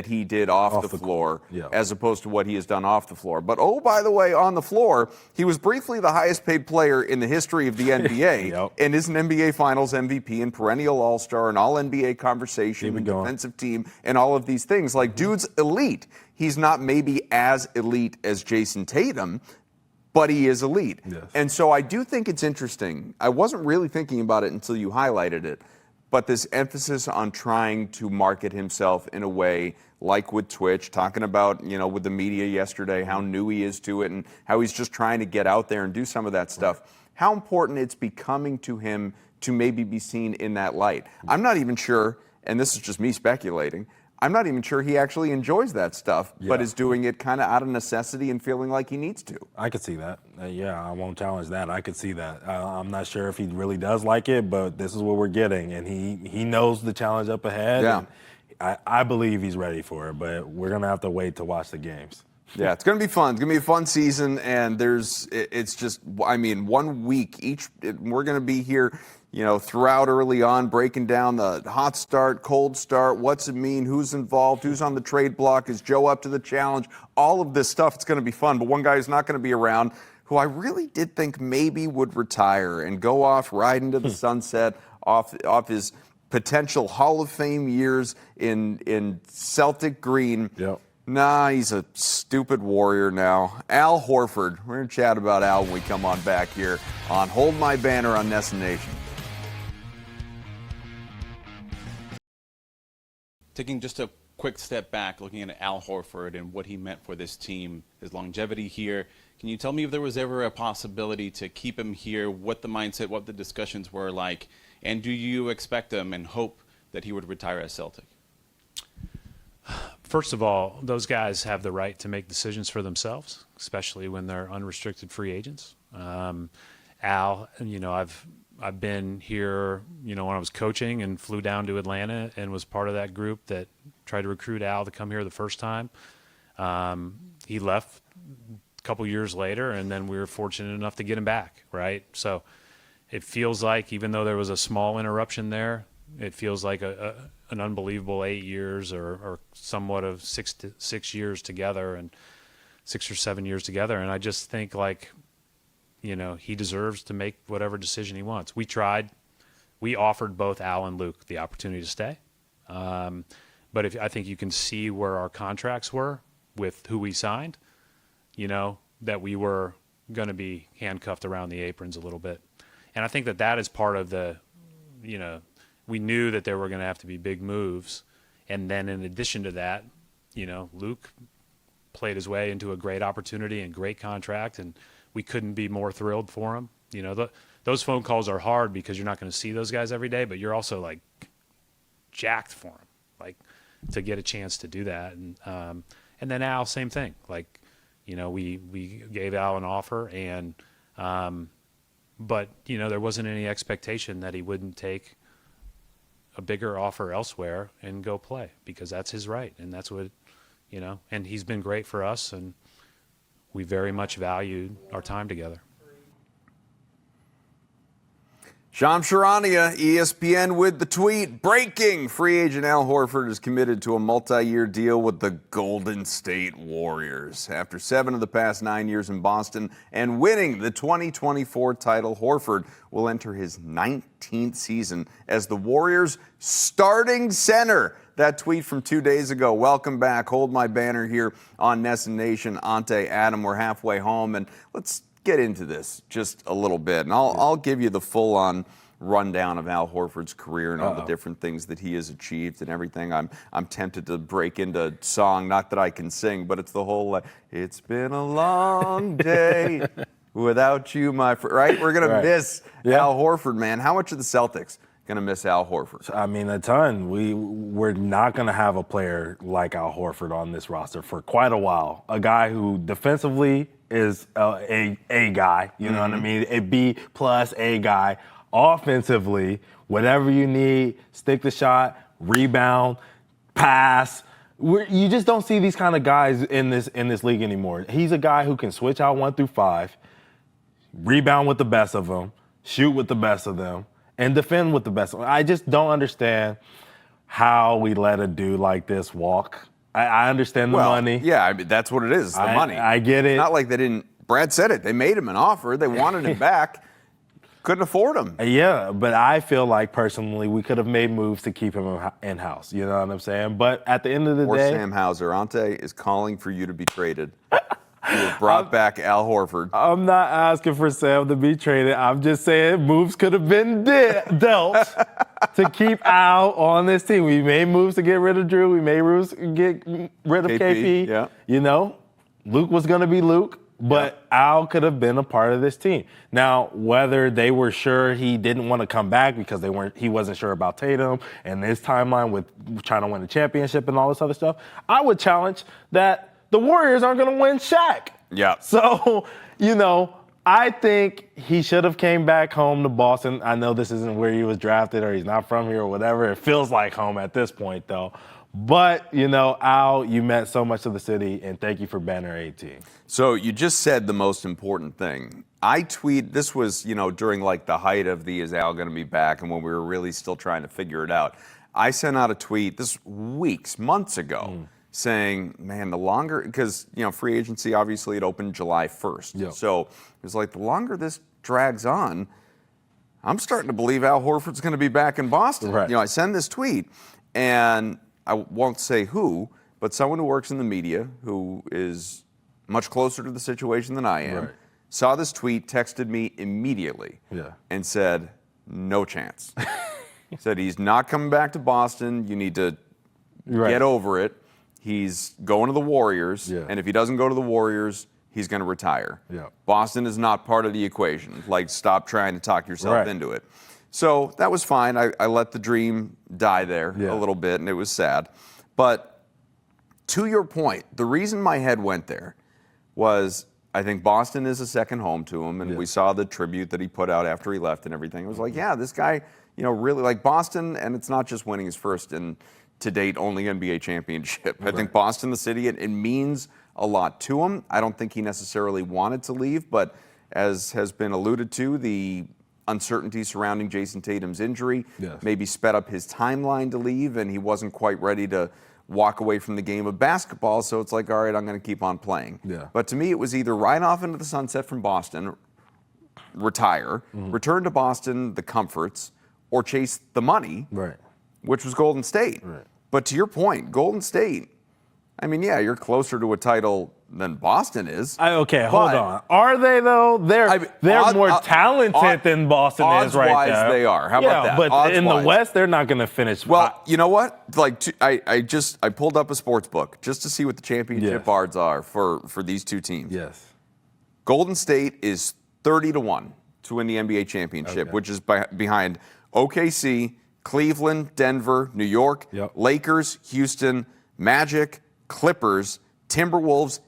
Speaker 3: he did off the floor as opposed to what he has done off the floor. But, by the way, on the floor, he was briefly the highest paid player in the history of the NBA and is an NBA Finals MVP and perennial All-Star and All-NBA conversation and defensive team and all of these things. Like, dude's elite. He's not maybe as elite as Jayson Tatum, but he is elite.
Speaker 4: Yes.
Speaker 3: And so I do think it's interesting. I wasn't really thinking about it until you highlighted it. But this emphasis on trying to market himself in a way like with Twitch, talking about, with the media yesterday, how new he is to it and how he's just trying to get out there and do some of that stuff, how important it's becoming to him to maybe be seen in that light. I'm not even sure, and this is just me speculating, I'm not even sure he actually enjoys that stuff, but is doing it kind of out of necessity and feeling like he needs to.
Speaker 4: I could see that. I won't challenge that. I could see that. I'm not sure if he really does like it, but this is what we're getting, and he knows the challenge up ahead.
Speaker 3: Yeah.
Speaker 4: And I believe he's ready for it, but we're going to have to wait to watch the games.
Speaker 3: Yeah, it's going to be fun. It's going to be a fun season, and it's just, I mean, 1 week each. We're going to be here, throughout early on, breaking down the hot start, cold start, what's it mean, who's involved, who's on the trade block, is Joe up to the challenge, all of this stuff. It's going to be fun, but one guy who's not going to be around, who I really did think maybe would retire and go off right into the sunset off his potential Hall of Fame years in Celtic green.
Speaker 4: Yep.
Speaker 3: Nah, he's a stupid Warrior now. Al Horford. We're going to chat about Al when we come on back here on Hold My Banner on Nessa Nation.
Speaker 12: Taking just a quick step back, looking at Al Horford and what he meant for this team, his longevity here. Can you tell me if there was ever a possibility to keep him here, what the mindset, what the discussions were like, and do you expect him and hope that he would retire as Celtic?
Speaker 13: First of all, those guys have the right to make decisions for themselves, especially when they're unrestricted free agents. Al, I've been here, when I was coaching and flew down to Atlanta and was part of that group that tried to recruit Al to come here the first time. He left a couple years later, and then we were fortunate enough to get him back, right? So it feels like, even though there was a small interruption there, it feels like an unbelievable 8 years or somewhat of 6 years together, and 6 or 7 years together. And I just think, he deserves to make whatever decision he wants. We offered both Al and Luke the opportunity to stay. But I think you can see where our contracts were with who we signed, that we were going to be handcuffed around the aprons a little bit. And I think that is part of the, we knew that there were going to have to be big moves. And then in addition to that, Luke played his way into a great opportunity and great contract, and we couldn't be more thrilled for him. Those phone calls are hard because you're not going to see those guys every day, but you're also jacked for him, to get a chance to do that. And then Al, same thing. We gave Al an offer, and but there wasn't any expectation that he wouldn't take a bigger offer elsewhere and go play, because that's his right, and that's what and he's been great for us, and we very much valued our time together.
Speaker 3: Shams Charania, ESPN with the tweet. Breaking! Free agent Al Horford is committed to a multi-year deal with the Golden State Warriors. After 7 of the past 9 years in Boston and winning the 2024 title, Horford will enter his 19th season as the Warriors' starting center. That tweet from 2 days ago. Welcome back. Hold My Banner here on Nessa Nation. Ountae, Adam, we're halfway home, and let's get into this just a little bit. And I'll give you the full-on rundown of Al Horford's career and all the different things that he has achieved and everything. I'm tempted to break into song, not that I can sing, but it's the whole, it's been a long day without you, my friend. Right? We're going to miss Al Horford, man. How much of the Celtics going to miss Al Horford?
Speaker 4: I mean, a ton. We're not going to have a player like Al Horford on this roster for quite a while. A guy who defensively is a guy, you know what I mean? A B plus A guy. Offensively, whatever you need, stick the shot, rebound, pass. You just don't see these kind of guys in this league anymore. He's a guy who can switch out 1 through 5, rebound with the best of them, shoot with the best of them, and defend with the best of them. I just don't understand how we let a dude like this walk. I understand the money.
Speaker 3: Yeah, I mean, that's what it is. It's the money.
Speaker 4: I get it.
Speaker 3: It's not like they didn't. Brad said it. They made him an offer. They wanted him back. Couldn't afford him.
Speaker 4: Yeah, but I feel like personally we could have made moves to keep him in-house. You know what I'm saying? But at the end of the day,
Speaker 3: Sam Hauser, Ountae is calling for you to be traded. You have brought back Al Horford.
Speaker 4: I'm not asking for Sam to be traded. I'm just saying moves could have been dealt to keep Al on this team. We made moves to get rid of Drew. We made moves to get rid of KP.
Speaker 3: Yeah.
Speaker 4: Luke was going to be Luke, but Al could have been a part of this team. Now, whether they were sure he didn't want to come back because he wasn't sure about Tatum and his timeline with trying to win the championship and all this other stuff, I would challenge that the Warriors aren't going to win Shaq.
Speaker 3: Yeah.
Speaker 4: So, I think he should have came back home to Boston. I know this isn't where he was drafted or he's not from here or whatever. It feels like home at this point, though. But, Al, you meant so much to the city, and thank you for banner 18.
Speaker 3: So you just said the most important thing. This was, during like the height of the is Al going to be back and when we were really still trying to figure it out. I sent out a tweet months ago, saying, man, the longer, because, free agency, obviously it opened July 1st.
Speaker 4: Yep.
Speaker 3: So it was like, the longer this drags on, I'm starting to believe Al Horford's going to be back in Boston.
Speaker 4: Right.
Speaker 3: I send this tweet, and I won't say who, but someone who works in the media who is much closer to the situation than I am,
Speaker 4: Right.
Speaker 3: saw this tweet, texted me immediately, and said, no chance. Said he's not coming back to Boston. You need to get over it. He's going to the Warriors, and if he doesn't go to the Warriors, he's going to retire.
Speaker 4: Yeah.
Speaker 3: Boston is not part of the equation. Like, stop trying to talk yourself into it. So that was fine. I let the dream die there a little bit, and it was sad. But to your point, the reason my head went there was I think Boston is a second home to him, and we saw the tribute that he put out after he left and everything. It was like, yeah, this guy, really like Boston, and it's not just winning his first and to date only NBA championship. I think Boston, the city, it means a lot to him. I don't think he necessarily wanted to leave, but as has been alluded to, the uncertainty surrounding Jayson Tatum's injury maybe sped up his timeline to leave, and he wasn't quite ready to walk away from the game of basketball, so it's like, all right, I'm going to keep on playing. But to me, it was either ride off into the sunset from Boston, retire, return to Boston, the comforts, or chase the money, which was Golden State. But to your point, Golden State, I mean, yeah, you're closer to a title than Boston is.
Speaker 4: Okay, hold on. Are they, though? They're more talented than Boston is right now.
Speaker 3: Odds-wise, they are. How about that?
Speaker 4: But in the West, they're not going to finish.
Speaker 3: Well, you know what? Like, I pulled up a sports book just to see what the championship odds are for these two teams. Golden State is 30-1 to win the NBA championship, which is behind OKC, Cleveland, Denver, New York, Lakers, Houston, Magic, Clippers, Timberwolves,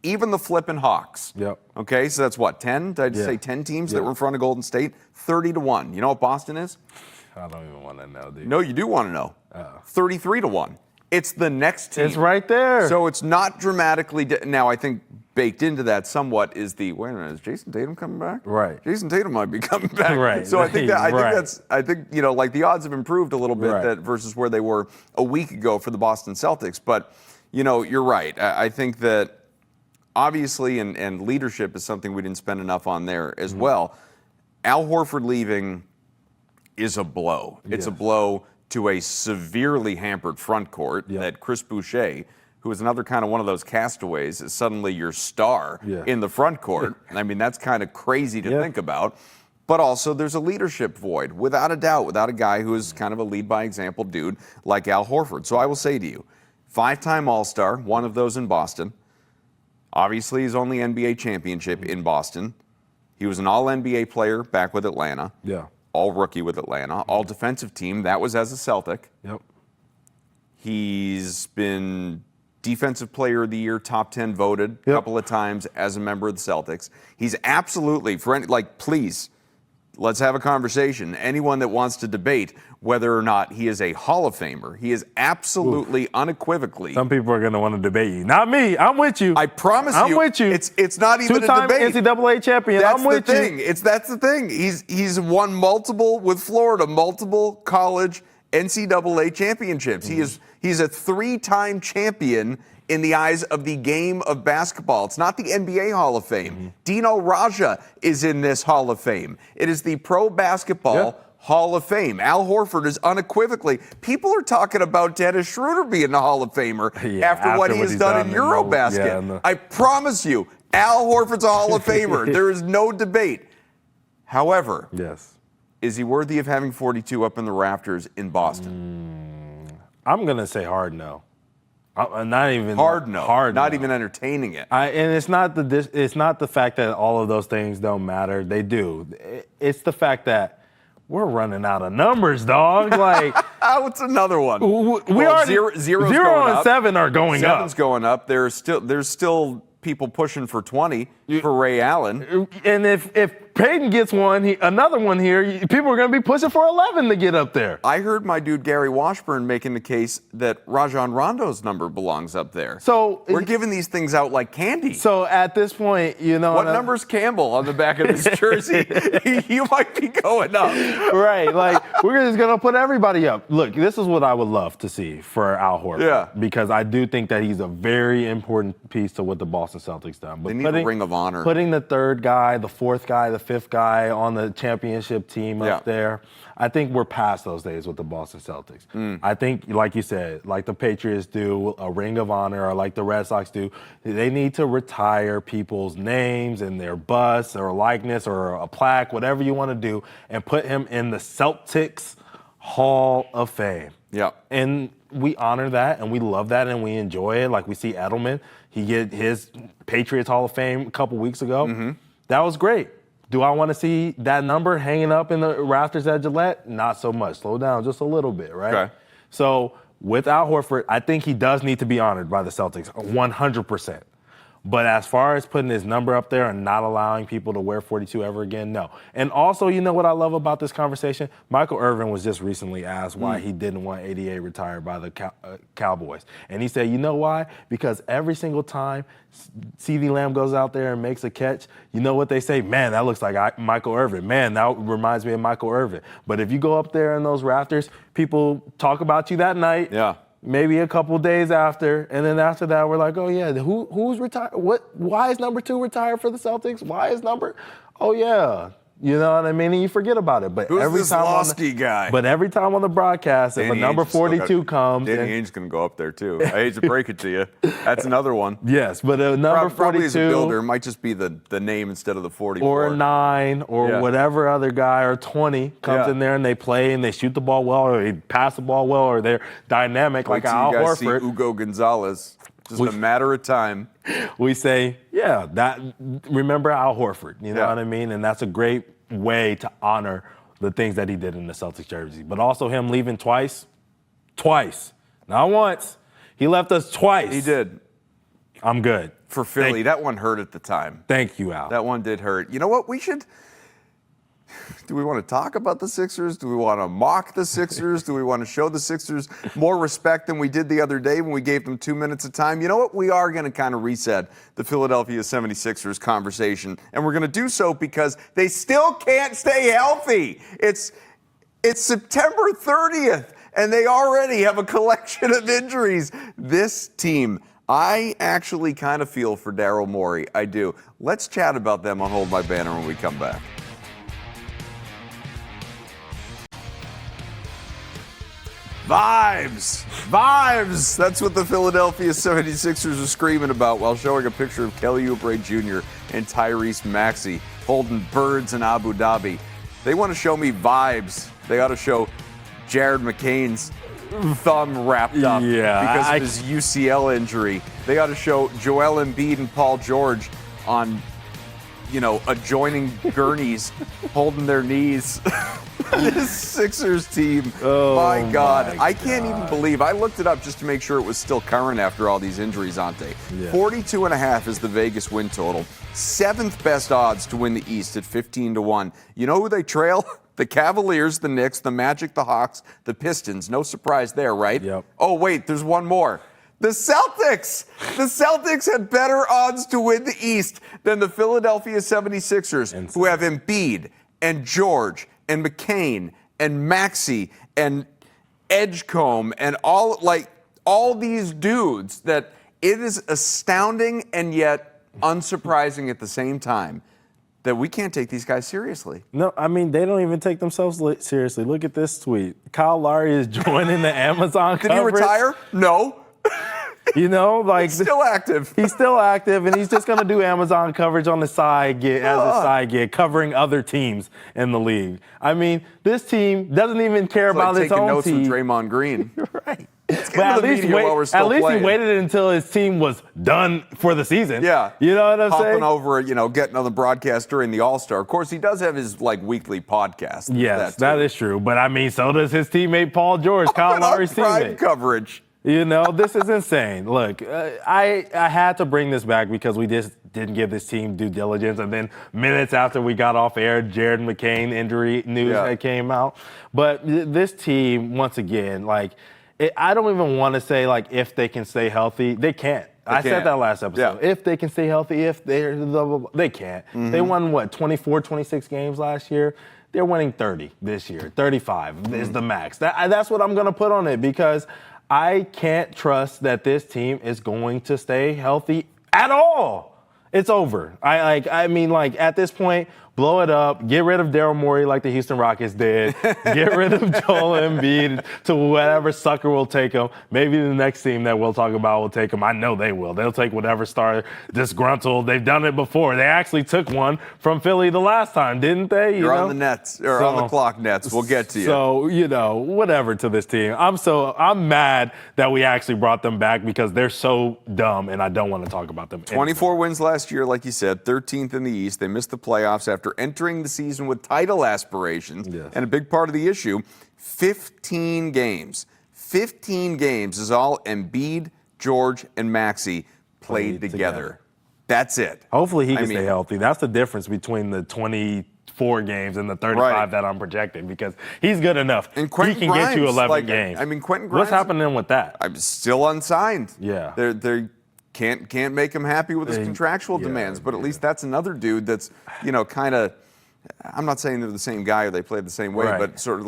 Speaker 3: even the flippin' Hawks. Okay, so that's what, 10? Did I just say 10 teams that were in front of Golden State? 30-1. You know what Boston is?
Speaker 4: I don't even want to know, dude.
Speaker 3: No, you do want to know. 33-1. It's the next team.
Speaker 4: It's right there.
Speaker 3: So it's not dramatically. Now, I think baked into that somewhat is wait a minute, is Jayson Tatum coming back?
Speaker 4: Right.
Speaker 3: Jayson Tatum might be coming back.
Speaker 4: Right.
Speaker 3: So I think like the odds have improved a little bit that versus where they were a week ago for the Boston Celtics. But, you're right. I think that obviously, and leadership is something we didn't spend enough on there as well. Al Horford leaving is a blow. It's a blow to a severely hampered front court that Chris Boucher, who is another kind of one of those castaways, is suddenly your star in the front court. I mean, that's kind of crazy to think about. But also, there's a leadership void, without a doubt, without a guy who is kind of a lead-by-example dude like Al Horford. So I will say to you, 5-time All-Star, one of those in Boston. Obviously, his only NBA championship in Boston. He was an All-NBA player back with Atlanta. All-rookie with Atlanta. All-defensive team. That was as a Celtic. He's been Defensive Player of the Year, top 10 voted a couple of times as a member of the Celtics. He's absolutely, please, let's have a conversation. Anyone that wants to debate whether or not he is a Hall of Famer, he is absolutely, unequivocally.
Speaker 4: Some people are going to want to debate you. Not me. I'm with you.
Speaker 3: I promise
Speaker 4: I'm with you.
Speaker 3: It's not even a
Speaker 4: Two-time
Speaker 3: debate.
Speaker 4: NCAA champion.
Speaker 3: That's
Speaker 4: I'm with
Speaker 3: the thing.
Speaker 4: you.
Speaker 3: That's the thing. He's won multiple with Florida, multiple college NCAA championships. He's a 3-time champion in the eyes of the game of basketball. It's not the NBA Hall of Fame. Dino Raja is in this Hall of Fame. It is the Pro Basketball Hall of Fame. Al Horford is unequivocally. People are talking about Dennis Schroeder being the Hall of Famer after what he has done in Eurobasket. I promise you, Al Horford's a Hall of Famer. There is no debate. However, is he worthy of having 42 up in the rafters in Boston?
Speaker 4: I'm going to say hard no. Not even
Speaker 3: hard no.
Speaker 4: Hard
Speaker 3: not
Speaker 4: no.
Speaker 3: even entertaining it.
Speaker 4: And it's not the fact that all of those things don't matter. They do. It's the fact that we're running out of numbers, dog. Like,
Speaker 3: what's another one?
Speaker 4: We are
Speaker 3: zero's
Speaker 4: zero
Speaker 3: going
Speaker 4: and
Speaker 3: up.
Speaker 4: 7 are going up.
Speaker 3: 7's going up. There's still people pushing for 20 for Ray Allen.
Speaker 4: And if Payton gets another one here, people are going to be pushing for 11 to get up there.
Speaker 3: I heard my dude Gary Washburn making the case that Rajon Rondo's number belongs up there.
Speaker 4: So
Speaker 3: we're giving these things out like candy.
Speaker 4: So at this point,
Speaker 3: what number's Campbell on the back of this jersey? You might be going up.
Speaker 4: Right, like we're just going to put everybody up. Look, this is what I would love to see for Al Horford.
Speaker 3: Yeah.
Speaker 4: Because I do think that he's a very important piece to what the Boston Celtics done. But
Speaker 3: they need a ring of honor.
Speaker 4: Putting the third guy, the fourth guy, the fifth guy on the championship team up there, I think we're past those days with the Boston Celtics. I think, like you said, like the Patriots do, a ring of honor, or like the Red Sox do, they need to retire people's names and their busts or likeness or a plaque, whatever you want to do, and put him in the Celtics Hall of Fame.
Speaker 3: Yeah.
Speaker 4: And we honor that, and we love that, and we enjoy it. Like we see Edelman, he get his Patriots Hall of Fame a couple weeks ago. That was great. Do I want to see that number hanging up in the rafters at Gillette? Not so much. Slow down just a little bit, right?
Speaker 3: Okay.
Speaker 4: So with Al Horford, I think he does need to be honored by the Celtics 100%. But as far as putting his number up there and not allowing people to wear 42 ever again, no. And also, you know what I love about this conversation? Michael Irvin was just recently asked why he didn't want 88 retired by the Cowboys. And he said, you know why? Because every single time CeeDee Lamb goes out there and makes a catch, you know what they say? Man, that looks like Michael Irvin. Man, that reminds me of Michael Irvin. But if you go up there in those rafters, people talk about you that night.
Speaker 3: Yeah.
Speaker 4: Maybe a couple days after, and then after that, we're like, oh yeah, who's retired? Why is number 2 retired for the Celtics? Why is number? Oh yeah, you know what I mean. And you forget about it. But
Speaker 3: who's
Speaker 4: every
Speaker 3: this
Speaker 4: time
Speaker 3: Losky guy?
Speaker 4: But every time on the broadcast, if a number 42 comes,
Speaker 3: Danny Ainge's going to go up there too. I hate to break it to you. That's another one.
Speaker 4: Yes, but a number 42
Speaker 3: probably as a builder, it might just be the name instead of the 44.
Speaker 4: or a 9 or whatever other guy or 20 comes in there and they play and they shoot the ball well or they pass the ball well or they're dynamic like Al
Speaker 3: Horford.
Speaker 4: Horford.
Speaker 3: See Hugo Gonzalez. Just a matter of time.
Speaker 4: We say, remember Al Horford, you know what I mean? And that's a great way to honor the things that he did in the Celtics jersey. But also him leaving twice, not once. He left us twice.
Speaker 3: He did.
Speaker 4: I'm good.
Speaker 3: For Philly, that one hurt at the time.
Speaker 4: Thank you, Al.
Speaker 3: That one did hurt. You know what? Do we want to talk about the Sixers? Do we want to mock the Sixers? Do we want to show the Sixers more respect than we did the other day when we gave them 2 minutes of time? You know what? We are going to kind of reset the Philadelphia 76ers conversation, and we're going to do so because they still can't stay healthy. It's September 30th, and they already have a collection of injuries. This team, I actually kind of feel for Daryl Morey. I do. Let's chat about them on Hold My Banner when we come back. Vibes! That's what the Philadelphia 76ers are screaming about while showing a picture of Kelly Oubre Jr. and Tyrese Maxey holding birds in Abu Dhabi. They want to show me vibes. They ought to show Jared McCain's thumb wrapped up because of his UCL injury. They ought to show Joel Embiid and Paul George on, adjoining gurneys holding their knees. This Sixers team, my God. I can't even believe. I looked it up just to make sure it was still current after all these injuries, Ountae. 42.5 is the Vegas win total. 7th best odds to win the East at 15-1. You know who they trail? The Cavaliers, the Knicks, the Magic, the Hawks, the Pistons. No surprise there, right?
Speaker 4: Yep.
Speaker 3: Oh, wait, there's one more. The Celtics! The Celtics had better odds to win the East than the Philadelphia 76ers, who have Embiid and George and McCain and Maxey and Edgecombe and all these dudes that it is astounding and yet unsurprising at the same time that we can't take these guys seriously.
Speaker 4: No, I mean, they don't even take themselves seriously. Look at this tweet. Kyle Lowry is joining the Amazon
Speaker 3: Did
Speaker 4: coverage.
Speaker 3: he retire? No.
Speaker 4: He's
Speaker 3: still active.
Speaker 4: He's still active, and he's just going to do Amazon coverage on the side as a side gig, covering other teams in the league. I mean, this team doesn't even care about its own
Speaker 3: notes
Speaker 4: team.
Speaker 3: From Draymond Green.
Speaker 4: Right.
Speaker 3: But at least he
Speaker 4: waited until his team was done for the season.
Speaker 3: Yeah.
Speaker 4: You know what I'm
Speaker 3: Hopping
Speaker 4: saying?
Speaker 3: over, getting on the broadcast during the All-Star. Of course, he does have his weekly podcast.
Speaker 4: Yes, that is true. But I mean, so does his teammate Paul George, Kyle Lowry's
Speaker 3: Prime
Speaker 4: teammate.
Speaker 3: coverage.
Speaker 4: You know, this is insane. Look, I had to bring this back because we just didn't give this team due diligence. And then minutes after we got off air, Jared McCain injury news that came out. But this team, once again, like, I don't even want to say, like, if they can stay healthy. They can't. I said that last episode. Yeah. If they can stay healthy, they can't. Mm-hmm. They won, 24, 26 games last year. They're winning 30 this year. 35 is the max. That's what I'm going to put on it because I can't trust that this team is going to stay healthy at all. It's over. I mean, at this point, blow it up. Get rid of Daryl Morey like the Houston Rockets did. Get rid of Joel Embiid to whatever sucker will take him. Maybe the next team that we'll talk about will take him. I know they will. They'll take whatever star disgruntled. They've done it before. They actually took one from Philly the last time, didn't they?
Speaker 3: You're on the Nets, or on the clock Nets. We'll get to you.
Speaker 4: So, whatever to this team. I'm mad that we actually brought them back because they're so dumb, and I don't want to talk about them.
Speaker 3: 24 wins last year, like you said, 13th in the East. They missed the playoffs after entering the season with title aspirations. Yes. And a big part of the issue, 15 games. 15 games is all Embiid, George, and Maxey played together. That's it.
Speaker 4: Hopefully he can stay healthy. That's the difference between the 24 games and the 35 that I'm projecting because he's good enough.
Speaker 3: And
Speaker 4: he can get you 11 games.
Speaker 3: I mean, Quentin Grimes.
Speaker 4: What's happening with that?
Speaker 3: I'm still unsigned.
Speaker 4: Yeah.
Speaker 3: They can't make him happy with his contractual demands, but at least that's another dude that's, kind of, I'm not saying they're the same guy or they play the same way, but sort of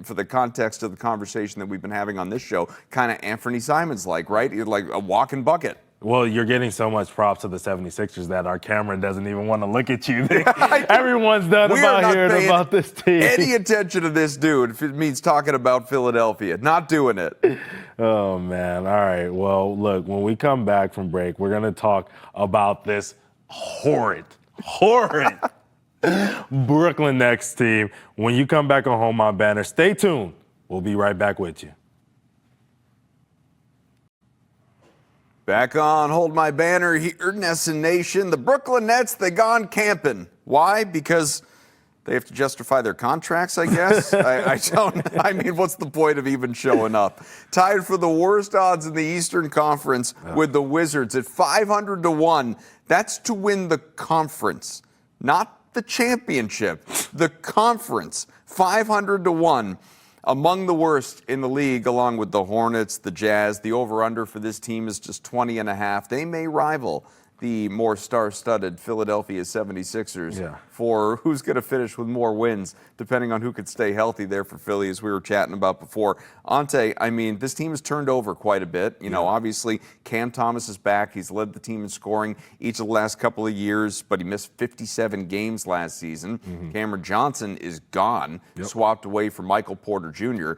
Speaker 3: for the context of the conversation that we've been having on this show, kind of Anfernee Simons right? You're like a walking bucket.
Speaker 4: Well, you're getting so much props to the 76ers that our camera doesn't even want to look at you. Everyone's done about hearing about this team.
Speaker 3: Any attention to this dude if it means talking about Philadelphia. Not doing it.
Speaker 4: Oh, man. All right. Well, look, when we come back from break, we're going to talk about this horrid Brooklyn Nets team. When you come back on Hold My Banner, stay tuned. We'll be right back with you.
Speaker 3: Back on Hold My Banner here, Nesson Nation. The Brooklyn Nets, they gone camping. Why? Because they have to justify their contracts, I guess? I mean, what's the point of even showing up? Tied for the worst odds in the Eastern Conference with the Wizards at 500-1. That's to win the conference, not the championship. The conference, 500-1. Among the worst in the league, along with the Hornets, the Jazz. The over-under for this team is just 20.5. They may rival the more star-studded Philadelphia 76ers for who's going to finish with more wins, depending on who could stay healthy there for Philly, as we were chatting about before. Ountae, I mean, this team has turned over quite a bit. Obviously, Cam Thomas is back. He's led the team in scoring each of the last couple of years, but he missed 57 games last season. Cameron Johnson is gone, swapped away for Michael Porter Jr.,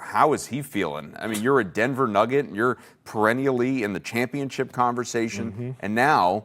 Speaker 3: how is he feeling? I mean, you're a Denver Nugget, and you're perennially in the championship conversation, and now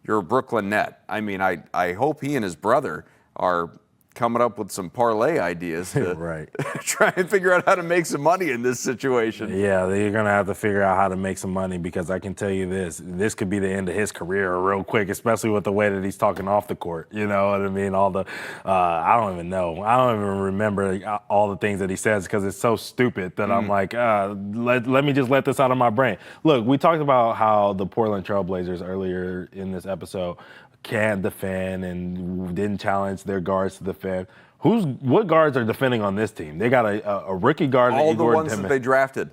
Speaker 3: you're a Brooklyn Net. I mean, I hope he and his brother are coming up with some parlay ideas to try and figure out how to make some money in this situation.
Speaker 4: Yeah, they're going to have to figure out how to make some money because I can tell you this could be the end of his career real quick, especially with the way that he's talking off the court. You know what I mean? All the, I don't even know. I don't even remember all the things that he says because it's so stupid that I'm like, let me just let this out of my brain. Look, we talked about how the Portland Trailblazers earlier in this episode can't defend and didn't challenge their guards to defend. What guards are defending on this team? They got a rookie guard.
Speaker 3: All the ones that they drafted.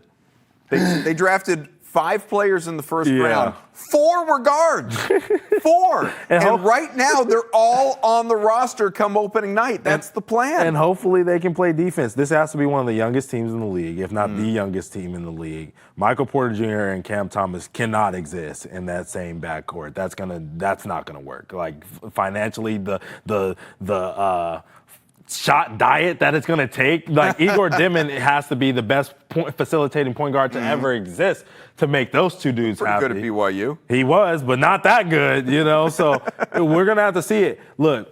Speaker 3: They drafted 5 players in the first round. 4 were guards. 4. And right now, they're all on the roster come opening night. That's the plan.
Speaker 4: And hopefully they can play defense. This has to be one of the youngest teams in the league, if not the youngest team in the league. Michael Porter Jr. and Cam Thomas cannot exist in that same backcourt. That's not gonna work. Like financially, the shot diet that it's going to take. Like Igor Dimon has to be the best facilitating point guard to ever exist to make those two dudes happy.
Speaker 3: Pretty good at BYU.
Speaker 4: He was, but not that good, So we're going to have to see it. Look,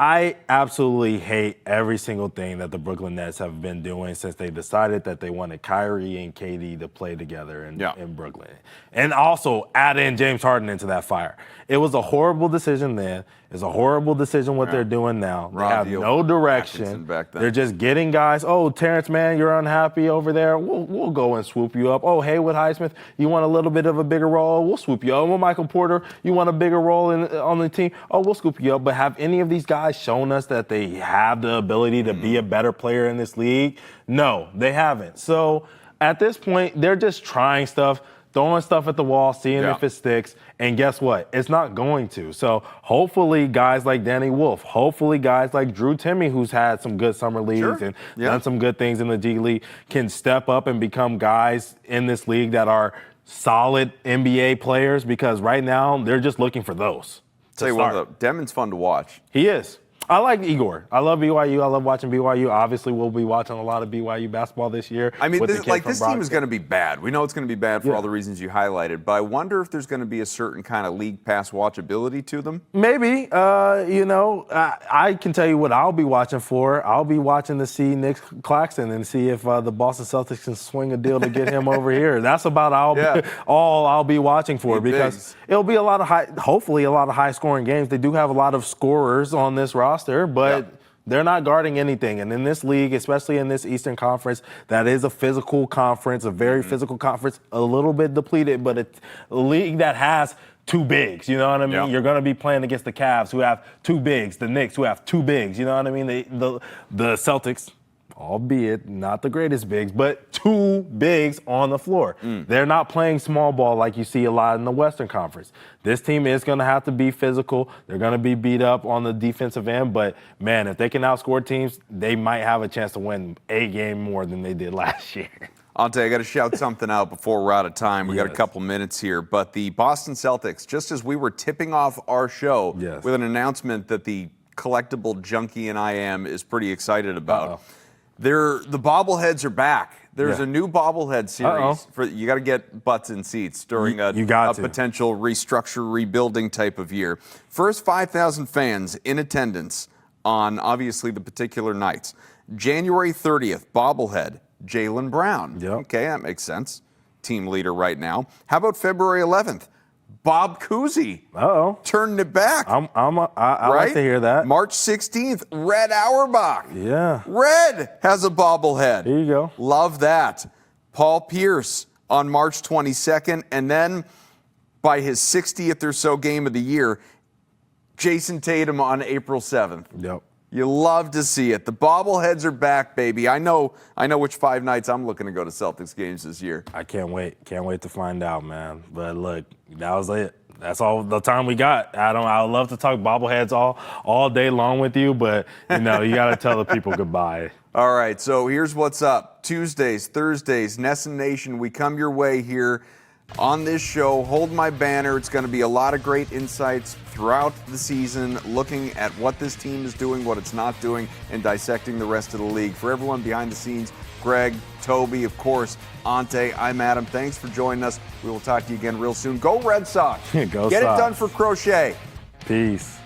Speaker 4: I absolutely hate every single thing that the Brooklyn Nets have been doing since they decided that they wanted Kyrie and KD to play together in Brooklyn. And also add in James Harden into that fire. It was a horrible decision then. It's a horrible decision what they're doing now. They have no direction. They're just getting guys, oh, Terrence Mann, you're unhappy over there. We'll go and swoop you up. Oh, Haywood Highsmith, you want a little bit of a bigger role? We'll swoop you up. Oh, Michael Porter, you want a bigger role on the team? Oh, we'll scoop you up. But have any of these guys shown us that they have the ability to be a better player in this league? No, they haven't. So at this point, they're just trying stuff, throwing stuff at the wall, seeing if it sticks. And guess what? It's not going to. So hopefully guys like Danny Wolf, hopefully guys like Drew Timme, who's had some good summer leagues and done some good things in the G League, can step up and become guys in this league that are solid NBA players, because right now they're just looking for those.
Speaker 3: Tell you what, though, Demon's fun to watch.
Speaker 4: He is. I like Igor. I love BYU. I love watching BYU. Obviously, we'll be watching a lot of BYU basketball this year.
Speaker 3: I mean, this team is going to be bad. We know it's going to be bad for all the reasons you highlighted, but I wonder if there's going to be a certain kind of league pass watchability to them.
Speaker 4: Maybe. I can tell you what I'll be watching for. I'll be watching to see Nick Claxton and see if the Boston Celtics can swing a deal to get him over here. That's about all I'll be watching for, because it'll be hopefully a lot of high-scoring games. They do have a lot of scorers on this roster, but they're not guarding anything. And in this league, especially in this Eastern Conference, that is a physical conference, a very physical conference, a little bit depleted, but it's a league that has two bigs, you know what I mean? You're going to be playing against the Cavs, who have two bigs, the Knicks, who have two bigs, you know what I mean? The Celtics, albeit not the greatest bigs, but two bigs on the floor. They're not playing small ball like you see a lot in the Western Conference. This team is going to have to be physical. They're going to be beat up on the defensive end, but, man, if they can outscore teams, they might have a chance to win a game more than they did last year.
Speaker 3: Ountae, I got to shout something out before we're out of time. We got a couple minutes here, but the Boston Celtics, just as we were tipping off our show with an announcement that the collectible junkie and I am is pretty excited about. The bobbleheads are back. There's a new bobblehead series. You got to get butts in seats during a potential restructure, rebuilding type of year. First 5,000 fans in attendance on, obviously, the particular nights. January 30th, bobblehead, Jaylen Brown. Okay, that makes sense. Team leader right now. How about February 11th? Bob Cousy turning it back.
Speaker 4: I like to hear that.
Speaker 3: March 16th, Red Auerbach.
Speaker 4: Yeah.
Speaker 3: Red has a bobblehead.
Speaker 4: There you go.
Speaker 3: Love that. Paul Pierce on March 22nd. And then by his 60th or so game of the year, Jayson Tatum on April 7th.
Speaker 4: Yep.
Speaker 3: You love to see it. The bobbleheads are back, baby. I know which 5 nights I'm looking to go to Celtics games this year.
Speaker 4: I can't wait. Can't wait to find out, man. But look, that was it. That's all the time we got. I would love to talk bobbleheads all day long with you, but you got to tell the people goodbye.
Speaker 3: All right, so here's what's up. Tuesdays, Thursdays, Nesson Nation, we come your way here on this show. Hold my banner. It's going to be a lot of great insights throughout the season, looking at what this team is doing, what it's not doing, and dissecting the rest of the league. For everyone behind the scenes, Greg, Toby, of course, Ountae, I'm Adam. Thanks for joining us. We will talk to you again real soon. Go Red Sox.
Speaker 4: Go
Speaker 3: Get
Speaker 4: Sox.
Speaker 3: it done for Crochet.
Speaker 4: Peace.